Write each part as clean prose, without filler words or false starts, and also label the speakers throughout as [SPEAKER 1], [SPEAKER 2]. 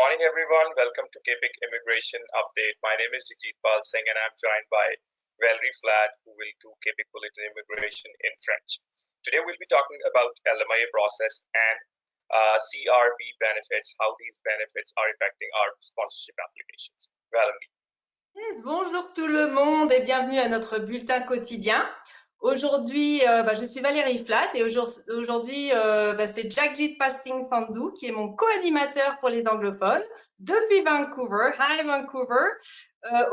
[SPEAKER 1] morning, everyone. Welcome to KPIC Immigration Update. My name is Jigjeet Pal Singh, and I'm joined by Valerie Flatt, who will do KPIC Bulletin Immigration in French. Today, we'll be talking about LMIA process and CRB benefits, how these benefits are affecting our sponsorship applications. Valerie.
[SPEAKER 2] Yes, bonjour tout le monde et bienvenue à notre bulletin quotidien. Aujourd'hui, je suis Valérie Flatt et aujourd'hui, c'est Jagjit Pasting Sandhu qui est mon co-animateur pour les anglophones depuis Vancouver. Hi Vancouver.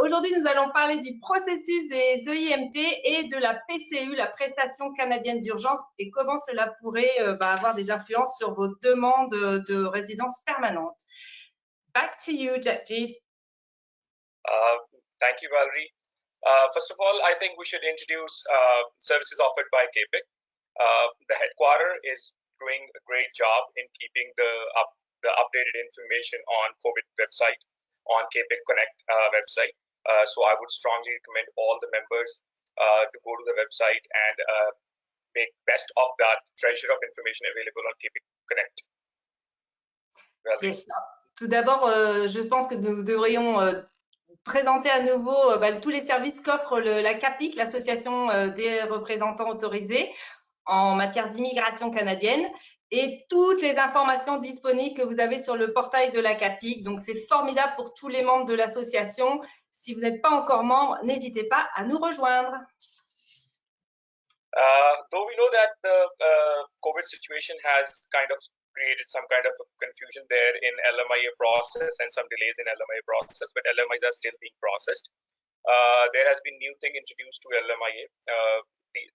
[SPEAKER 2] Aujourd'hui, nous allons parler du processus des EIMT et de la PCU, la prestation canadienne d'urgence, et comment cela pourrait avoir des influences sur vos demandes de résidence permanente. Back to you, Jagjit.
[SPEAKER 1] Thank you, Valerie. First of all, I think we should introduce services offered by KPIC. The headquarter is doing a great job in keeping the updated information on COVID website, on KPIC Connect website. So I would strongly recommend all the members to go to the website and make best of that treasure of information available on KPIC Connect.
[SPEAKER 2] Yes. Tout d'abord, je pense que nous devrions présenter à nouveau tous les services qu'offre la CAPIC, l'association des représentants autorisés en matière d'immigration canadienne, et toutes les informations disponibles que vous avez sur le portail de la CAPIC. Donc, c'est formidable pour tous les membres de l'association. Si vous n'êtes pas encore membre, n'hésitez pas à nous rejoindre.
[SPEAKER 1] Though we know that the COVID situation has kind of created some kind of a confusion there in LMIA process and some delays in LMIA process, but LMIs are still being processed. There has been new thing introduced to LMIA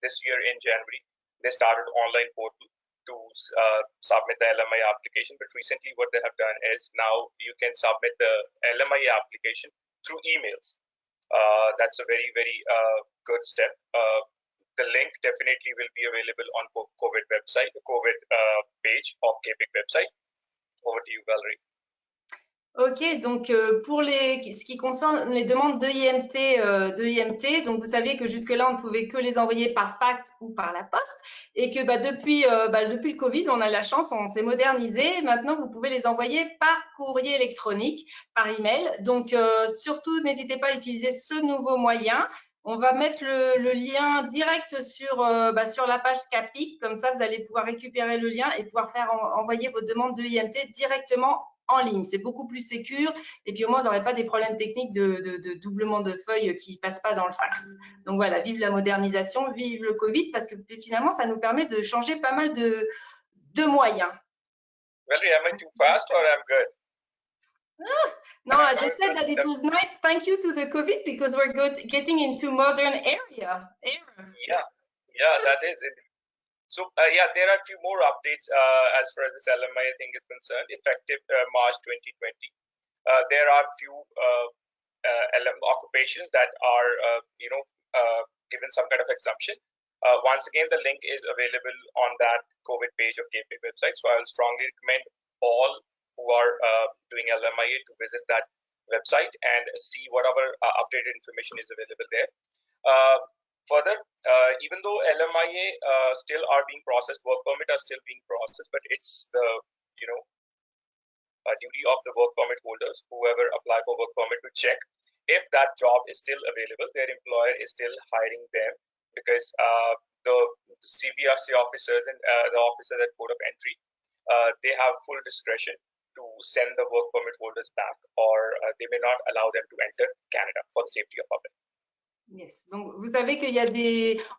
[SPEAKER 1] this year in January. They started online portal to submit the LMIA application, but recently what they have done is now you can submit the LMIA application through emails. That's a very, very good step. The link definitely will be available on COVID website, the COVID page of KPIC website. Over to you, Valerie.
[SPEAKER 2] Ok, donc pour ce qui concerne les demandes d'EIMT, donc vous saviez que jusque-là, on ne pouvait que les envoyer par fax ou par la poste, et que depuis le Covid, on a la chance, on s'est modernisé. Maintenant, vous pouvez les envoyer par courrier électronique, par email. Donc, surtout, n'hésitez pas à utiliser ce nouveau moyen. On va mettre le lien direct sur la page CAPIC. Comme ça, vous allez pouvoir récupérer le lien et pouvoir envoyer vos demandes d'EIMT directement en ligne. C'est beaucoup plus sécure et puis au moins, vous n'aurez pas des problèmes techniques de doublement de feuilles qui ne passent pas dans le fax. Donc voilà, vive la modernisation, vive le Covid, parce que finalement, ça nous permet de changer pas mal de moyens.
[SPEAKER 1] Valerie, am I too fast or I'm good?
[SPEAKER 2] No, I just said that it was nice. Thank you to the COVID because we're getting into modern era.
[SPEAKER 1] Yeah, that is it. So there are a few more updates as far as this LMIA thing is concerned. Effective March 2020, there are few LM occupations that are given some kind of exemption. Once again, the link is available on that COVID page of KPIC website. So I will strongly recommend all who are doing LMIA to visit that website and see whatever updated information is available there. Further, even though LMIA still are being processed, work permit are still being processed, but it's the duty of the work permit holders, whoever apply for work permit, to check if that job is still available, their employer is still hiring them, because the CBRC officers and the officers at Port of Entry, they have full discretion to send the work permit holders back, or they may not allow them to enter Canada for the safety of public.
[SPEAKER 2] Yes. Donc, vous savez qu'il y a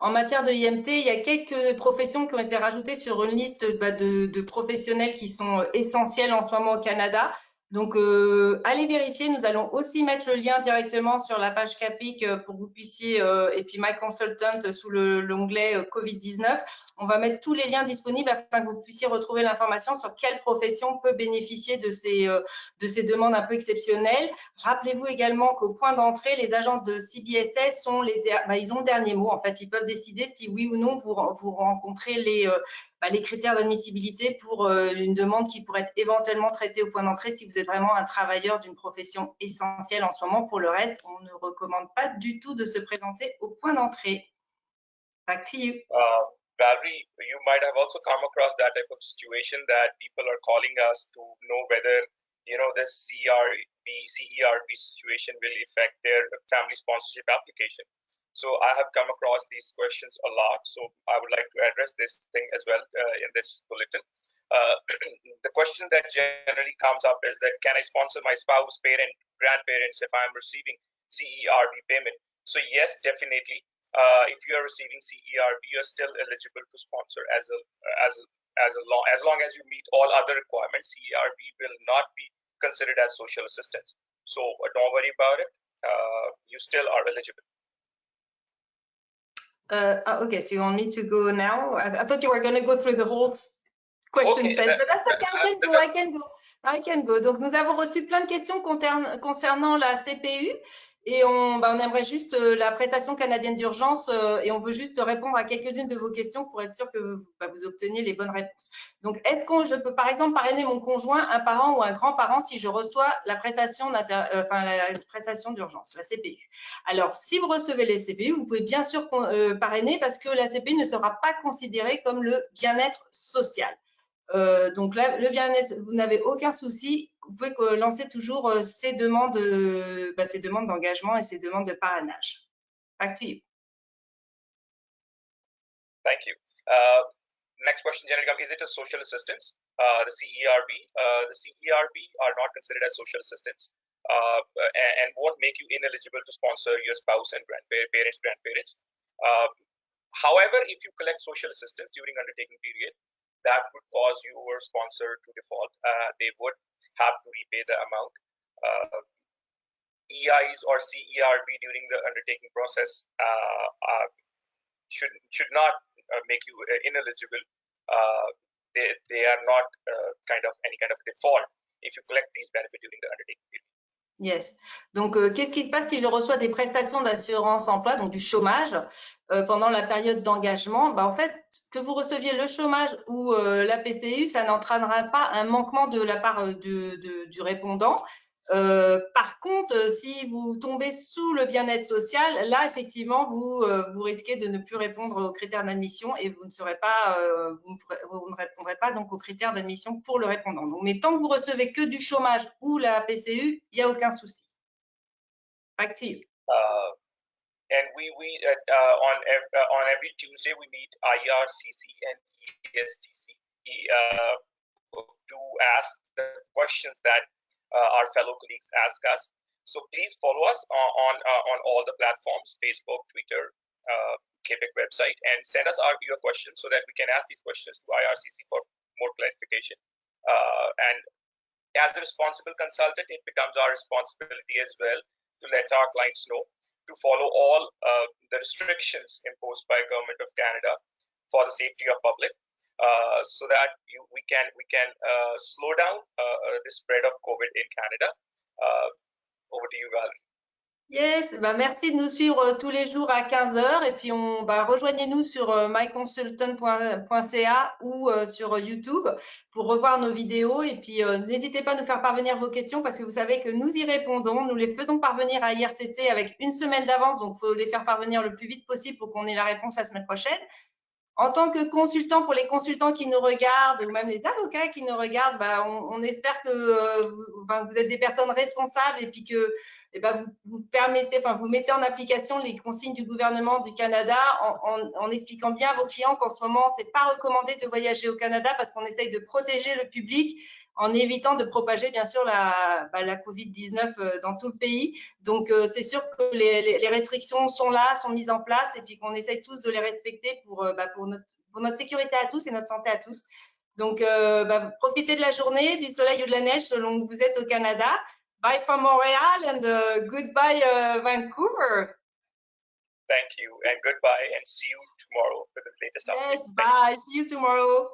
[SPEAKER 2] en matière de IMT, il y a quelques professions qui ont été rajoutées sur une liste de professionnels qui sont essentiels en ce moment au Canada. Donc, allez vérifier. Nous allons aussi mettre le lien directement sur la page CAPIC pour que vous puissiez, et puis My Consultant sous l'onglet COVID-19. On va mettre tous les liens disponibles afin que vous puissiez retrouver l'information sur quelle profession peut bénéficier de ces demandes un peu exceptionnelles. Rappelez-vous également qu'au point d'entrée, les agents de CBSS ils ont le dernier mot. En fait, ils peuvent décider si oui ou non vous rencontrez les critères d'admissibilité pour une demande qui pourrait être éventuellement traitée au point d'entrée si vous êtes vraiment un travailleur d'une profession essentielle en ce moment. Pour le reste, on ne recommande pas du tout de se présenter au point d'entrée. Back to you.
[SPEAKER 1] Valerie, you might have also come across that type of situation that people are calling us to know whether the CERB situation will affect their family sponsorship application. So I have come across these questions a lot. So I would like to address this thing as well in this bulletin. Uh, the question that generally comes up is that can I sponsor my spouse, parent, grandparents if I'm receiving CERB payment? So yes, definitely. If you are receiving CERB, you're still eligible to sponsor as long as you meet all other requirements. CERB will not be considered as social assistance. So don't worry about it. You still are eligible.
[SPEAKER 2] Okay, so you want me to go now? I thought you were going to go through the whole question set, but that's okay, I can go. Donc, nous avons reçu plein de questions concernant la CPU et on aimerait juste la prestation canadienne d'urgence et on veut juste répondre à quelques-unes de vos questions pour être sûr que vous obteniez les bonnes réponses. Donc, est-ce que je peux par exemple parrainer mon conjoint, un parent ou un grand-parent si je reçois la prestation la prestation d'urgence, la CPU? Alors, si vous recevez les CPU, vous pouvez bien sûr parrainer parce que la CPU ne sera pas considérée comme le bien-être social. Donc là, le bien-être, vous n'avez aucun souci. Vous pouvez lancer toujours ces demandes d'engagement et ces demandes de parrainage. Back to you.
[SPEAKER 1] Thank you. Next question generally comes, is it a social assistance? The CERB are not considered as social assistance and won't make you ineligible to sponsor your spouse and grandparents. However, if you collect social assistance during undertaking period, that would cause your sponsor to default. They would have to repay the amount. EIs or CERB during the undertaking process should not make you ineligible. They are not any kind of default if you collect these benefits during the undertaking period.
[SPEAKER 2] Yes. Donc, qu'est-ce qui se passe si je reçois des prestations d'assurance emploi, donc du chômage, pendant la période d'engagement? En fait, que vous receviez le chômage ou la PCU, ça n'entraînera pas un manquement de la part du répondant. Par contre, si vous tombez sous le bien-être social, là, effectivement, vous risquez de ne plus répondre aux critères d'admission et vous ne répondrez pas donc aux critères d'admission pour le répondant. Donc, mais tant que vous recevez que du chômage ou la PCU, il n'y a aucun souci. Back to you.
[SPEAKER 1] And we on every Tuesday we meet IRCC and ESTC to ask the questions that our fellow colleagues ask us. So please follow us on all the platforms, Facebook, Twitter, Quebec website, and send us your questions so that we can ask these questions to IRCC for more clarification. And as a responsible consultant, it becomes our responsibility as well to let our clients know to follow all the restrictions imposed by Government of Canada for the safety of public. So that we can slow down the spread of COVID in Canada. Over to you, Valerie.
[SPEAKER 2] Yes, merci de nous suivre tous les jours à 15h et puis rejoignez-nous sur myconsultant.ca ou sur YouTube pour revoir nos vidéos et puis n'hésitez pas à nous faire parvenir vos questions parce que vous savez que nous y répondons, nous les faisons parvenir à IRCC avec une semaine d'avance, donc il faut les faire parvenir le plus vite possible pour qu'on ait la réponse la semaine prochaine. En tant que consultant, pour les consultants qui nous regardent ou même les avocats qui nous regardent, on espère que vous êtes des personnes responsables et puis que vous mettez en application les consignes du gouvernement du Canada en expliquant bien à vos clients qu'en ce moment, c'est pas recommandé de voyager au Canada parce qu'on essaye de protéger le public en évitant de propager bien sûr la COVID-19 dans tout le pays. Donc, c'est sûr que les restrictions sont là, sont mises en place et puis qu'on essaye tous de les respecter pour notre sécurité à tous et notre santé à tous. Donc, profitez de la journée, du soleil ou de la neige selon que vous êtes au Canada. Bye from Montreal and goodbye Vancouver.
[SPEAKER 1] Thank you and goodbye and see you tomorrow for the latest updates.
[SPEAKER 2] Yes, bye. See you tomorrow.